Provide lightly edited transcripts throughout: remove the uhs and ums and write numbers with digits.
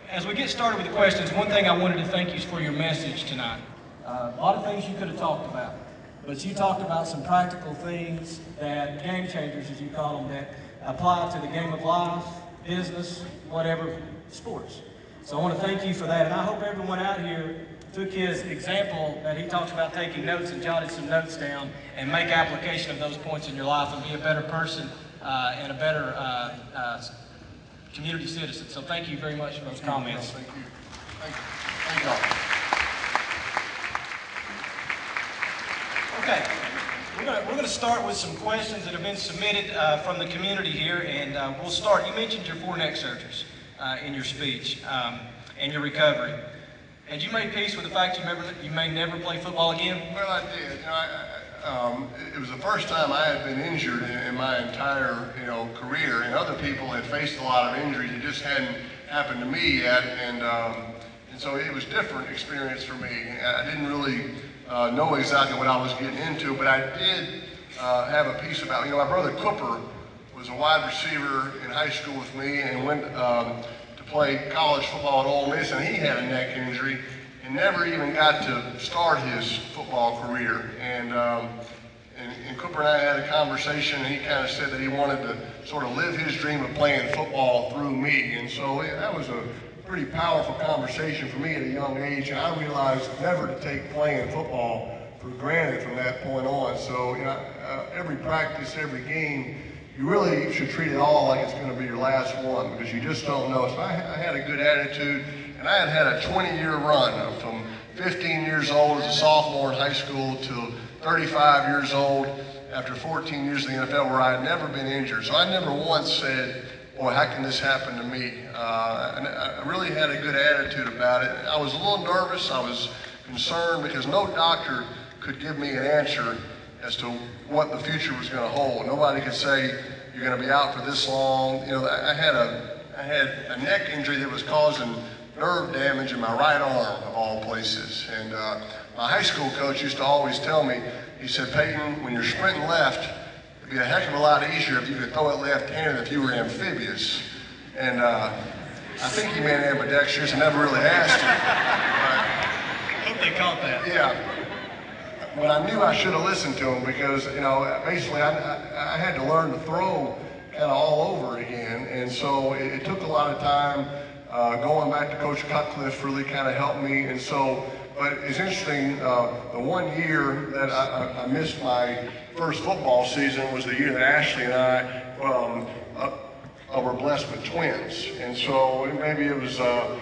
As we get started with the questions, one thing I wanted to thank you for your message tonight. A lot of things you could have talked about, but you talked about some practical things that game changers, as you call them, that apply to the game of life, business, whatever, sports. So I want to thank you for that, and I hope everyone out here took his example that he talks about taking notes and jotted some notes down and make application of those points in your life and be a better person and a better community citizen. So thank you very much for those comments. Thank you. Thank you all. Okay, we're going to start with some questions that have been submitted from the community here, and we'll start. You mentioned your 4 neck surgeries in your speech and your recovery. Had you made peace with the fact you may never play football again? Well, I did. It was the first time I had been injured in my entire, career, and other people had faced a lot of injuries. It just hadn't happened to me yet, and so it was a different experience for me. I didn't really know exactly what I was getting into, but I did have a piece about, my brother Cooper was a wide receiver in high school with me and went to play college football at Ole Miss, and he had a neck injury and never even got to start his football career. And Cooper and I had a conversation, and he kind of said that he wanted to sort of live his dream of playing football through me. And so that was a pretty powerful conversation for me at a young age, and I realized never to take playing football for granted from that point on. So every practice, every game, you really should treat it all like it's going to be your last one, because you just don't know. So I had a good attitude, and I had a 20-year run from 15 years old as a sophomore in high school to 35 years old after 14 years in the NFL, where I had never been injured. So I never once said, boy, how can this happen to me? And I really had a good attitude about it. I was a little nervous. I was concerned because no doctor could give me an answer as to what the future was going to hold. Nobody could say, you're going to be out for this long. I had a neck injury that was causing nerve damage in my right arm, of all places. And my high school coach used to always tell me, he said, Peyton, when you're sprinting left, it'd be a heck of a lot easier if you could throw it left-handed if you were amphibious. And I think he meant ambidextrous. I never really asked him. I hope they caught that. Yeah. But I knew I should have listened to him because, basically I had to learn to throw kind of all over again. And so it took a lot of time. Going back to Coach Cutcliffe really kind of helped me. And so, but it's interesting, the 1 year that I missed my first football season was the year that Ashley and I were blessed with twins. And so maybe it was a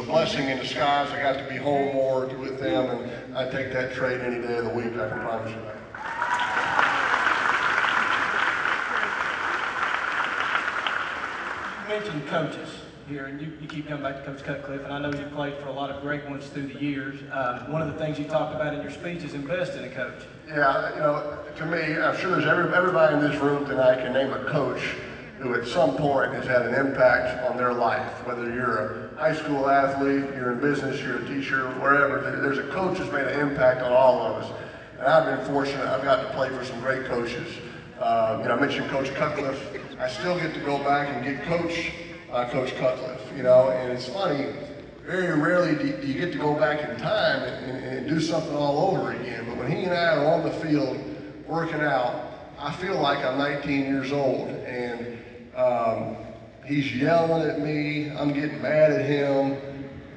blessing in disguise. I got to be home more with them, and I take that trade any day of the week, I can promise you that. You mentioned coaches here, and you keep coming back to Coach Cutcliffe, and I know you've played for a lot of great ones through the years. One of the things you talked about in your speech is invest in a coach. Yeah, to me, I'm sure there's everybody in this room tonight can name a coach who at some point has had an impact on their life. Whether you're a high school athlete, you're in business, you're a teacher, wherever, there's a coach that's made an impact on all of us. And I've been fortunate, I've gotten to play for some great coaches. I mentioned Coach Cutcliffe. I still get to go back and get coached by Coach Cutcliffe, and it's funny, very rarely do you get to go back in time and do something all over again. But when he and I are on the field working out, I feel like I'm 19 years old, and he's yelling at me, I'm getting mad at him,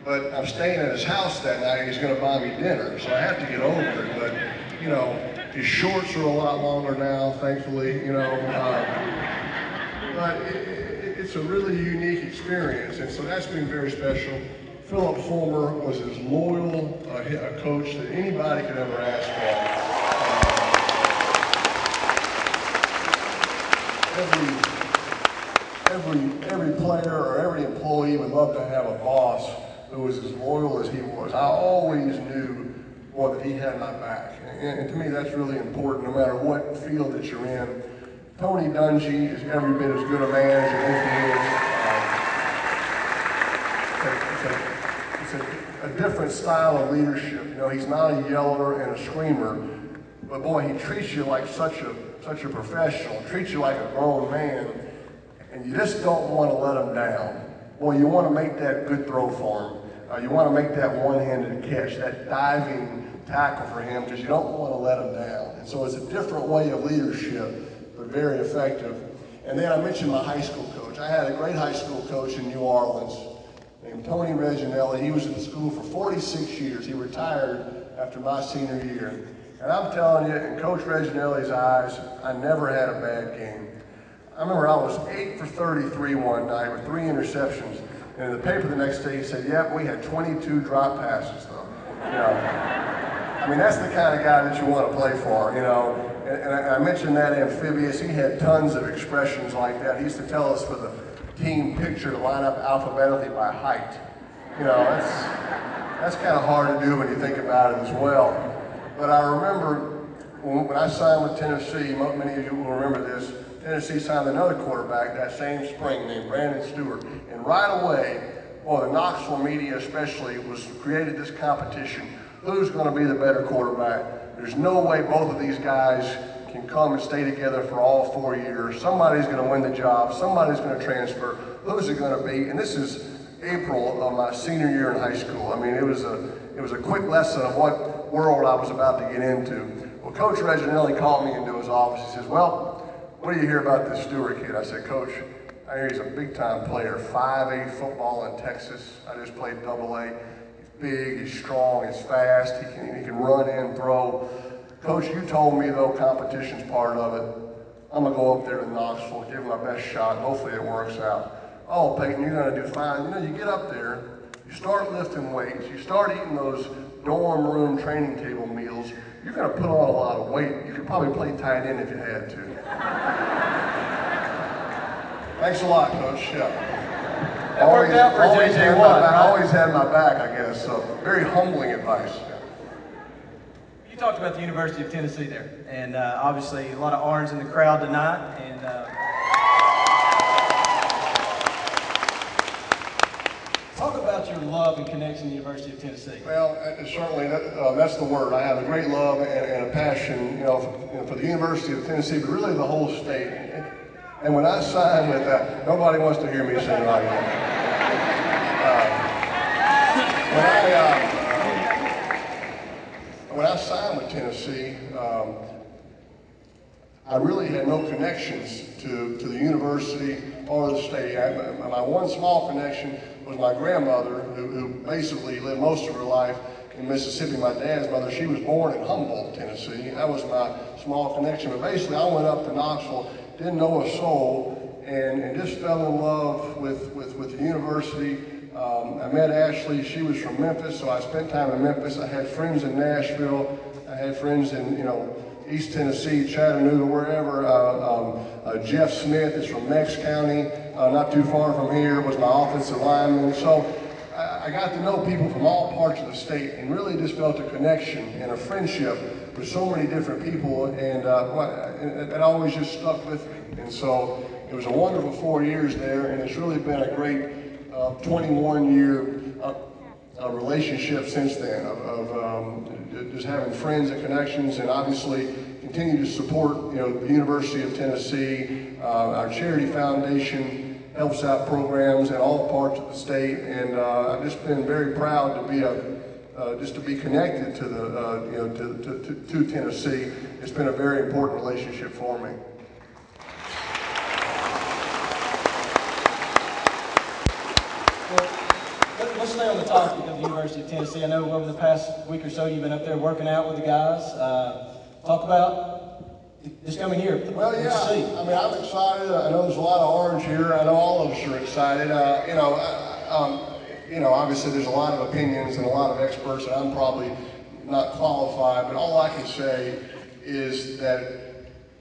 but I'm staying at his house that night, he's gonna buy me dinner, so I have to get over it. But, his shorts are a lot longer now, thankfully, but it's a really unique experience, and so that's been very special. Philip Fulmer was as loyal a coach that anybody could ever ask for. Every player or every employee would love to have a boss who was as loyal as he was. I always knew, boy, that he had my back, and to me that's really important no matter what field that you're in. Tony Dungy is every bit as good a man as you think he is. It's a different style of leadership. He's not a yeller and a screamer, but boy, he treats you like such a professional, treats you like a grown man, and you just don't want to let him down. boy, you want to make that good throw for him. You want to make that one-handed catch, that diving tackle for him, because you don't want to let him down. And so it's a different way of leadership, but very effective. And then I mentioned my high school coach. I had a great high school coach in New Orleans named Tony Reginelli. He was in the school for 46 years. He retired after my senior year. And I'm telling you, in Coach Reginelli's eyes, I never had a bad game. I remember I was 8 for 33 one night with 3 interceptions. And in the paper the next day, he said, "Yep, we had 22 drop passes, though." You know, I mean, that's the kind of guy that you want to play for, you know. And I mentioned that amphibious. He had tons of expressions like that. He used to tell us for the team picture to line up alphabetically by height. You know, that's kind of hard to do when you think about it as well. But I remember when I signed with Tennessee, many of you will remember this, Tennessee signed another quarterback that same spring named Brandon Stewart. And right away, well, the Knoxville media especially created this competition. Who's going to be the better quarterback? There's no way both of these guys can come and stay together for all 4 years. Somebody's going to win the job. Somebody's going to transfer. Who's it going to be? And this is April of my senior year in high school. I mean, it was a quick lesson of what world I was about to get into. Well, Coach Reginelli called me into his office. He says, "Well, what do you hear about this Stewart kid?" I said, "Coach, I hear he's a big-time player, 5A football in Texas. I just played AA. He's big, he's strong, he's fast, he can run and throw. Coach, you told me, though, competition's part of it. I'm going to go up there to Knoxville, give him my best shot, and hopefully it works out." "Oh, Peyton, you're going to do fine." You know, you get up there, you start lifting weights, you start eating those dorm room training table meals, you're going to put on a lot of weight. You could probably play tight end if you had to. Thanks a lot, Coach. Yeah. That worked out for JJ Watt. I always had my back, I guess. So very humbling advice. Yeah. You talked about the University of Tennessee there, and obviously a lot of orange in the crowd tonight. And talk about your love and connection to the University of Tennessee. Well, certainly that's the word. I have a great love and a passion, for the University of Tennessee, but really the whole state. And when I signed with that, nobody wants to hear me sing like that. When I signed with Tennessee, I really had no connections to the university or the state. My one small connection was my grandmother, who basically lived most of her life in Mississippi. My dad's mother, she was born in Humboldt, Tennessee. That was my small connection. But basically, I went up to Knoxville, didn't know a soul, and just fell in love with the university. I met Ashley. She was from Memphis, so I spent time in Memphis. I had friends in Nashville. I had friends in, East Tennessee, Chattanooga, wherever. Jeff Smith is from Mex County, not too far from here, was my offensive lineman. So I got to know people from all parts of the state and really just felt a connection and a friendship with so many different people, and it always just stuck with me. And so it was a wonderful 4 years there, and it's really been a great 21-year relationship since then of just having friends and connections, and obviously continue to support the University of Tennessee. Our charity foundation helps out programs in all parts of the state, and I've just been very proud to be just to be connected to the to Tennessee. It's been a very important relationship for me. Let's stay on the topic of the University of Tennessee. I know over the past week or so you've been up there working out with the guys. Talk about this coming year. Well, yeah, I mean, I'm excited. I know there's a lot of orange here. I know all of us are excited. Obviously there's a lot of opinions and a lot of experts, and I'm probably not qualified, but all I can say is that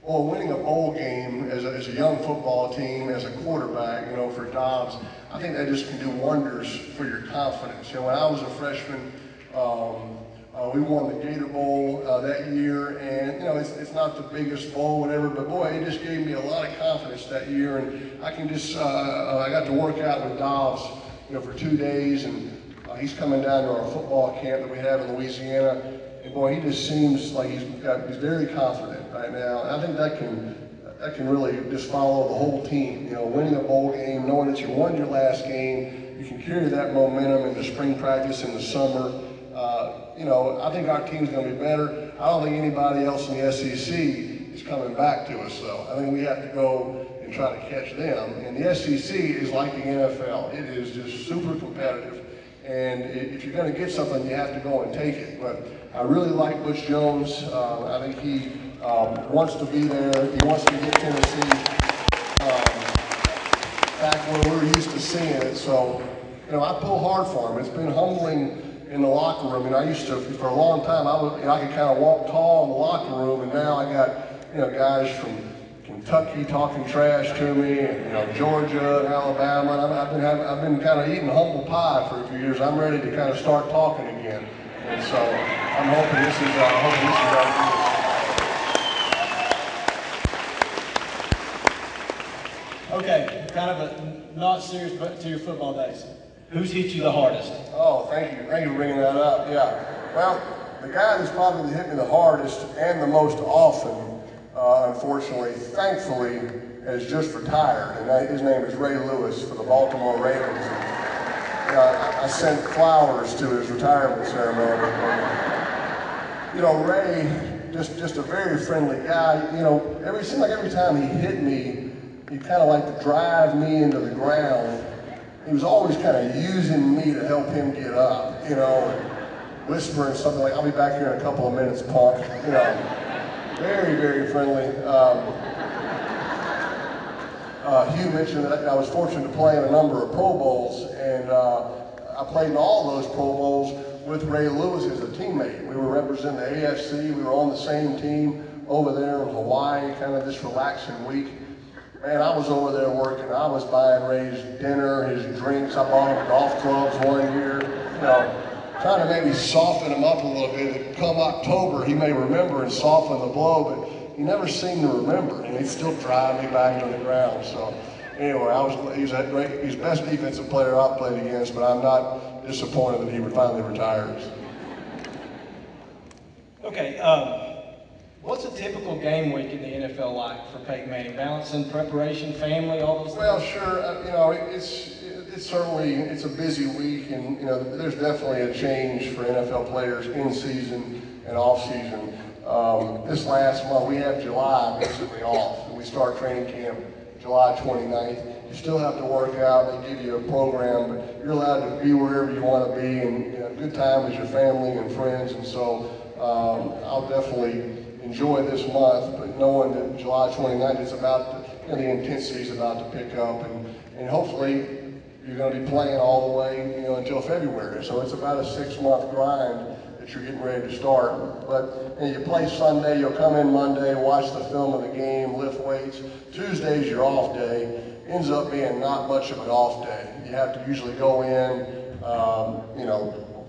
winning a bowl game as a young football team, as a quarterback, for Dobbs, I think that just can do wonders for your confidence. When I was a freshman, we won the Gator Bowl that year, and it's not the biggest bowl, whatever, but boy, it just gave me a lot of confidence that year, and I can just, I got to work out with Dobbs, for 2 days, and he's coming down to our football camp that we have in Louisiana, and boy, he just seems like he's very confident right now, and I think that can really just follow the whole team. You know, winning a bowl game, knowing that you won your last game, you can carry that momentum into spring practice in the summer. You know, I think our team's going to be better. I don't think anybody else in the SEC is coming back to us, though. I think we have to go and try to catch them. And the SEC is like the NFL. It is just super competitive. And if you're going to get something, you have to go and take it. But I really like Butch Jones. I think he wants to be there. He wants to get Tennessee back where we're used to seeing it. So, you know, I pull hard for him. It's been humbling in the locker room. And I used to, for a long time, I could kind of walk tall in the locker room, and now I got, guys from Kentucky talking trash to me, and, Georgia and Alabama. And I've been kind of eating humble pie for a few years. I'm ready to kind of start talking again. And so I'm hoping this is our Okay, kind of a not serious, but to your football days. Who's hit you the hardest? Oh, thank you. Thank you for bringing that up. Yeah. Well, the guy that's probably hit me the hardest and the most often, unfortunately, thankfully, has just retired. And his name is Ray Lewis for the Baltimore Ravens. And, I sent flowers to his retirement ceremony. And, Ray, just a very friendly guy. It seemed like every time he hit me, he kind of like to drive me into the ground. He was always kind of using me to help him get up, whispering something like, "I'll be back here in a couple of minutes, punk." Very, very friendly. Hugh mentioned that I was fortunate to play in a number of Pro Bowls, and I played in all those Pro Bowls with Ray Lewis as a teammate. We were representing the AFC. We were on the same team over there in Hawaii, kind of this relaxing week. Man, I was over there working. I was buying Ray's dinner, his drinks. I bought him golf clubs one year, trying to maybe soften him up a little bit. Come October, he may remember and soften the blow, but he never seemed to remember, and he'd still drive me back to the ground. So anyway, he's the best defensive player I've played against, but I'm not disappointed that he finally retires. Okay, what's a typical game week in the NFL like for Peyton Manning? Balancing preparation, family, all those things? Well, sure. It's certainly a busy week, and there's definitely a change for NFL players in season and off season. This last month we have July basically off, and we start training camp July 29th. You still have to work out. They give you a program, but you're allowed to be wherever you want to be, and a good time with your family and friends. And so I'll definitely enjoy this month, but knowing that July 29th is about the intensity is about to pick up, and hopefully you're going to be playing all the way until February. So it's about a 6-month grind that you're getting ready to start. But you play Sunday, you'll come in Monday, watch the film of the game, lift weights. Tuesday's your off day. Ends up being not much of an off day. You have to usually go in,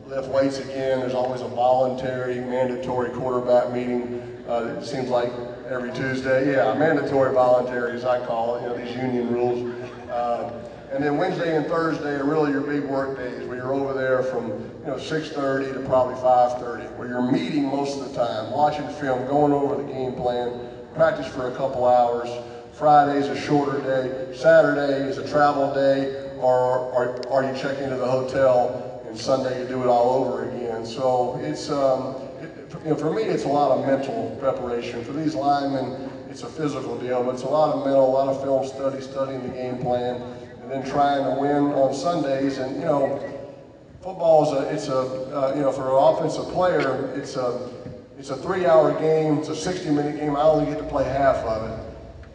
lift weights again. There's always a voluntary, mandatory quarterback meeting. It seems like every Tuesday. Yeah, mandatory voluntary, as I call it, these union rules. And then Wednesday and Thursday are really your big work days, where you're over there from 6:30 to probably 5:30, where you're meeting most of the time, watching film, going over the game plan, practice for a couple hours. Friday's a shorter day. Saturday is a travel day, or you check into the hotel, and Sunday you do it all over again. So it's for me, it's a lot of mental preparation. For these linemen, it's a physical deal, but it's a lot of mental, a lot of film study, studying the game plan, and then trying to win on Sundays. And football is for an offensive player, it's a 3-hour game. It's a 60-minute game. I only get to play half of it,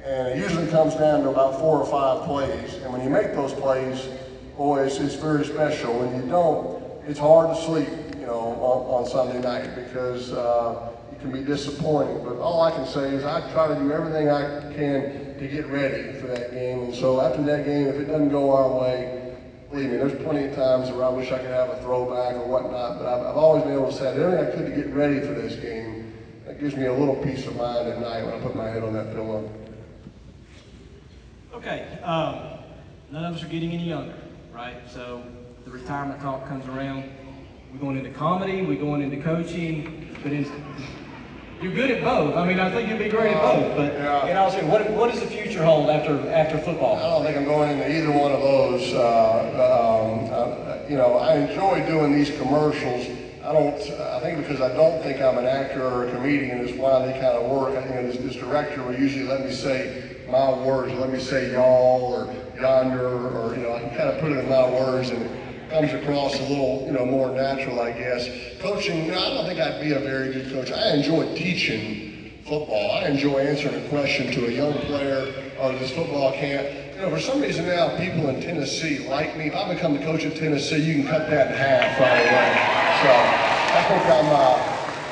and it usually comes down to about 4 or 5 plays. And when you make those plays, boy, it's very special. When you don't, it's hard to sleep, on Sunday night, because it can be disappointing. But all I can say is I try to do everything I can to get ready for that game. And so after that game, if it doesn't go our way, believe me, there's plenty of times where I wish I could have a throwback or whatnot, but I've always been able to say everything I could to get ready for this game. That gives me a little peace of mind at night when I put my head on that pillow. Okay, none of us are getting any younger, right? So the retirement talk comes around. We're going into comedy, we're going into coaching, but You're good at both. I mean, I think you'll be great at both. But Yeah. you know, so what does the future hold after football? I don't think I'm going into either one of those. You know, I enjoy doing these commercials. I think because I don't think I'm an actor or a comedian is why they kind of work. I think this director will usually let me say my words, let me say y'all or yonder, or, you know, I can kind of put it in my words and it comes across a little, you know, more natural, I guess. Coaching, you know, I don't think I'd be a very good coach. I enjoy teaching football. I enjoy answering a question to a young player or this football camp. You know, for some reason now, people in Tennessee like me. If I become the coach of Tennessee, you can cut that in half right away. So I think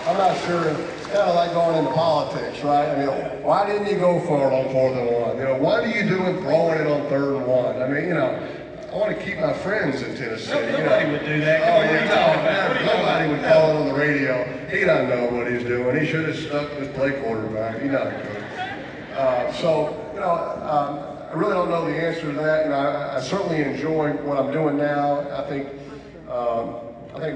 I'm not sure. It's kind of like going into politics, right? I mean, why didn't you go for it on 4th and 1? You know, what are you doing throwing it on 3rd and 1? I mean, you know, I want to keep my friends in Tennessee. Nobody would do that. Oh, yeah, nobody would call it on the radio. He doesn't know what he's doing. He should have stuck with play quarterback. He doesn't coach. So, you know, I really don't know the answer to that. You know, I certainly enjoy what I'm doing now. I think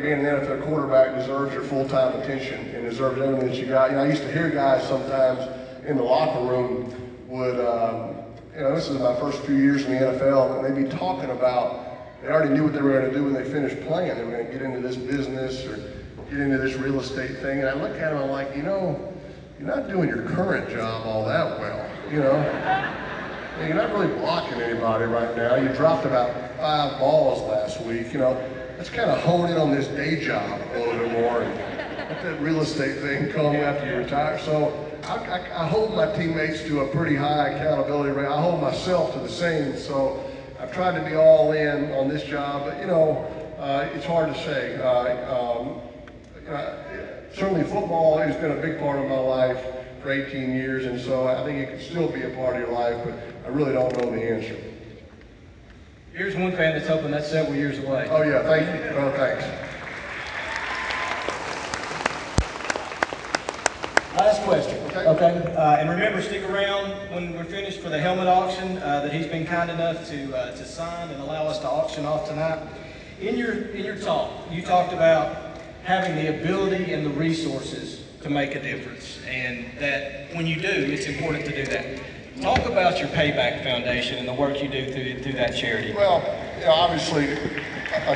being an NFL quarterback deserves your full-time attention and deserves everything that you got. You know, I used to hear guys sometimes in the locker room would, you know, this is my first few years in the NFL, and they'd be talking about, they already knew what they were going to do when they finished playing. They were going to get into this business or get into this real estate thing. And I look at them, I'm like, you know, you're not doing your current job all that well, you know? You're not really blocking anybody right now. You dropped about 5 balls last week, you know? Let's kind of hone in on this day job a little bit more and let that real estate thing come after you retire. So I hold my teammates to a pretty high accountability rate. I hold myself to the same. So I've tried to be all in on this job, but you know, it's hard to say. Certainly football has been a big part of my life for 18 years, and so I think it can still be a part of your life, but I really don't know the answer. Here's one fan that's hoping that's several years away. Oh yeah, thank you. Oh, thanks. Last question. Okay. And remember, stick around when we're finished for the helmet auction that he's been kind enough to sign and allow us to auction off tonight. In your talk, you talked about having the ability and the resources to make a difference, and that when you do, it's important to do that. Talk about your Payback Foundation and the work you do through that charity. Well, you know, obviously,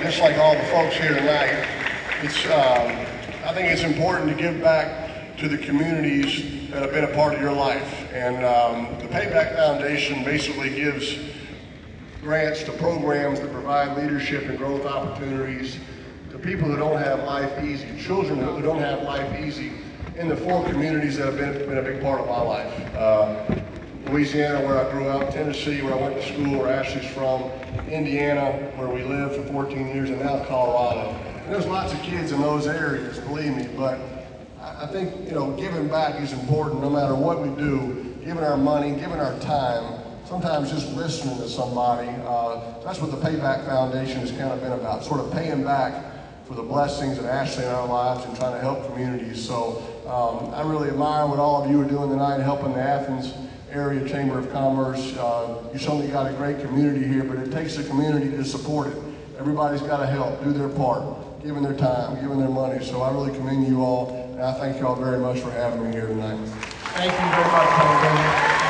just like all the folks here tonight, it's I think it's important to give back to the communities that have been a part of your life. And the Payback Foundation basically gives grants to programs that provide leadership and growth opportunities to people who don't have life easy, children who don't have life easy, in the 4 communities that have been a big part of my life. Louisiana, where I grew up, Tennessee, where I went to school, where Ashley's from, Indiana, where we lived for 14 years, and now Colorado. And there's lots of kids in those areas, believe me, but I think, you know, giving back is important no matter what we do, giving our money, giving our time, sometimes just listening to somebody. That's what the Payback Foundation has kind of been about, sort of paying back for the blessings of Ashley in our lives and trying to help communities. So I really admire what all of you are doing tonight, helping the Athens Area Chamber of Commerce. You certainly got a great community here, but it takes the community to support it. Everybody's got to help, do their part, giving their time, giving their money. So I really commend you all, and I thank you all very much for having me here tonight. Thank you very much, Peyton.